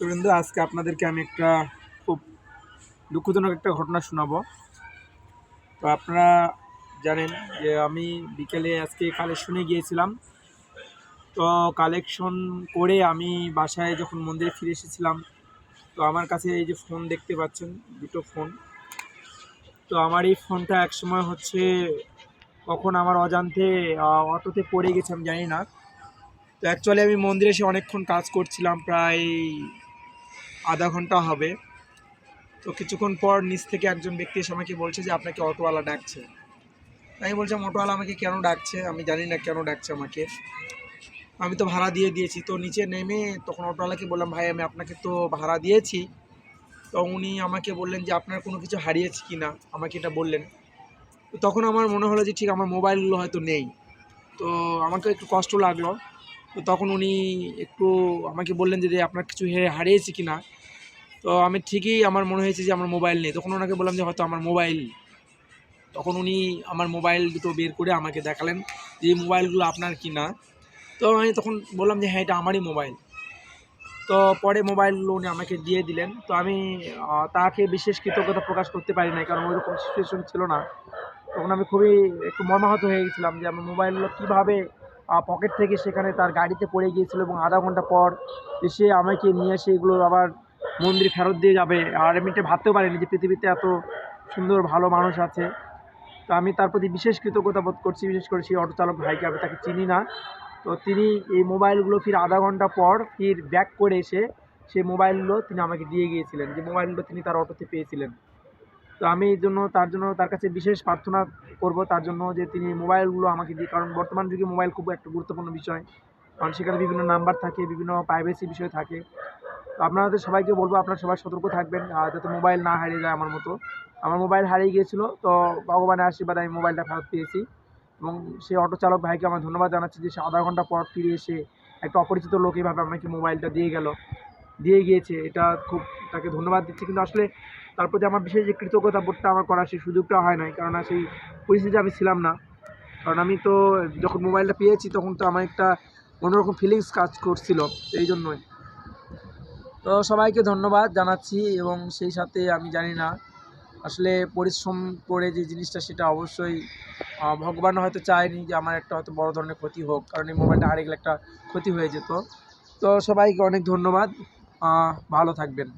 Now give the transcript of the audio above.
তো বন্ধু, আজকে আপনাদেরকে আমি একটা খুব দুঃখজনক একটা ঘটনা শোনাবো। তো আপনারা জানেন যে আমি বিকেলে আজকে কালেকশনে গিয়েছিলাম। তো কালেকশন করে আমি বাসায় যখন মন্দিরে ফিরে এসেছিলাম, তো আমার কাছে এই যে ফোন দেখতে পাচ্ছেন, দুটো ফোন। তো আমার এই ফোনটা একসময় হচ্ছে কখন আমার অজান্তে অটোতে পড়ে গেছে আমি জানি না। তো অ্যাকচুয়ালি আমি মন্দিরে এসে অনেকক্ষণ কাজ করছিলাম, প্রায় আধা ঘন্টা হবে। তো কিছুক্ষণ পর নিচ থেকে একজন ব্যক্তি এসে আমাকে বলছে যে আপনাকে অটোওয়ালা ডাকছে। আমি বলছিলাম অটোওয়ালা আমাকে কেন ডাকছে, আমি জানি না কেন ডাকছে আমাকে, আমি তো ভাড়া দিয়ে দিয়েছি। তো নিচে নেমে তখন অটোওয়ালাকে বললাম, ভাই আমি আপনাকে তো ভাড়া দিয়েছি। তো উনি আমাকে বললেন যে আপনার কোনো কিছু হারিয়েছে কি না, আমাকে এটা বললেন। তো তখন আমার মনে হলো যে ঠিক আমার মোবাইলগুলো হয়তো নেই। তো আমাকে একটু কষ্ট লাগলো। তো তখন উনি একটু আমাকে বললেন যে আপনার কিছু হারিয়েছে কি না। তো আমি ঠিকই আমার মনে হয়েছে যে আমার মোবাইল নেই। তখন ওনাকে বললাম যে হয়তো আমার মোবাইল। তখন উনি আমার মোবাইল দুটো বের করে আমাকে দেখালেন যে এই মোবাইলগুলো আপনার কি না। তো আমি তখন বললাম যে হ্যাঁ, এটা আমারই মোবাইল। তো পরে মোবাইলগুলো উনি আমাকে দিয়ে দিলেন। তো আমি তাকে বিশেষ কৃতজ্ঞতা প্রকাশ করতে পারি নাই, কারণ ওইরকম সিচুয়েশন ছিল না। তখন আমি খুবই একটু মর্মাহত হয়ে গেছিলাম যে আমার মোবাইলগুলো কীভাবে পকেট থেকে সেখানে তার গাড়িতে পড়ে গিয়েছিল, এবং আধা ঘন্টা পর এসে আমাকে নিয়ে এসে এগুলো আবার মন্দিরে ফেরত দিয়ে যাবে। আর আমি এটা ভাবতেও পারিনি যে পৃথিবীতে এত সুন্দর ভালো মানুষ আছে। তো আমি তার প্রতি বিশেষ কৃতজ্ঞতা বোধ করছি, বিশেষ করে সেই অটো চালক ভাইকে। আমি তাকে চিনি না। তো তিনি এই মোবাইলগুলো ফির আধা ঘন্টা পর ফির ব্যাক করে এসে সেই মোবাইলগুলো তিনি আমাকে দিয়ে গিয়েছিলেন, যে মোবাইলগুলো তিনি তার অটোতে পেয়েছিলেন। তো আমি এই জন্য তার কাছে বিশেষ প্রার্থনা করব তার জন্য, যে তিনি মোবাইলগুলো আমাকে দিয়ে, কারণ বর্তমান যুগে মোবাইল খুব একটা গুরুত্বপূর্ণ বিষয়। কারণ সেখানে বিভিন্ন নাম্বার থাকে, বিভিন্ন প্রাইভেসি বিষয় থাকে। তো আপনাদের সবাইকে বলবো আপনারা সবাই সতর্ক থাকবেন, যাতে মোবাইল না হারিয়ে যায় আমার মতো। আমার মোবাইল হারিয়ে গিয়েছিল, তো ভগবানের আশীর্বাদে আমি মোবাইলটা ফেরত পেয়েছি। এবং সেই অটো চালক ভাইকে আমার ধন্যবাদ জানাচ্ছি যে সে আধা ঘন্টা পর ফিরে এসে একটা অপরিচিত লোক এইভাবে আমাকে মোবাইলটা দিয়ে গিয়েছে। এটা খুব তাকে ধন্যবাদ দিচ্ছি। কিন্তু আসলে তার প্রতি আমার বিশেষ যে কৃতজ্ঞতা বোধটা আমার করার সেই সুযোগটা হয় নাই, কারণ সেই পরিস্থিতিতে আমি ছিলাম না। কারণ আমি তো যখন মোবাইলটা পেয়েছি তখন তো আমার একটা অন্যরকম ফিলিংস কাজ করছিল, এই জন্যই। তো সবাইকে ধন্যবাদ জানাচ্ছি, এবং সেই সাথে আমি জানি না আসলে পরিশ্রম করে যে জিনিসটা, সেটা অবশ্যই ভগবান হয়তো চায়নি যে আমার একটা হয়তো বড় ধরনের ক্ষতি হোক, কারণ এই মোবাইলটা হারিয়ে গেলে একটা ক্ষতি হয়ে যেত। তো সবাইকে অনেক ধন্যবাদ, ভালো থাকবেন।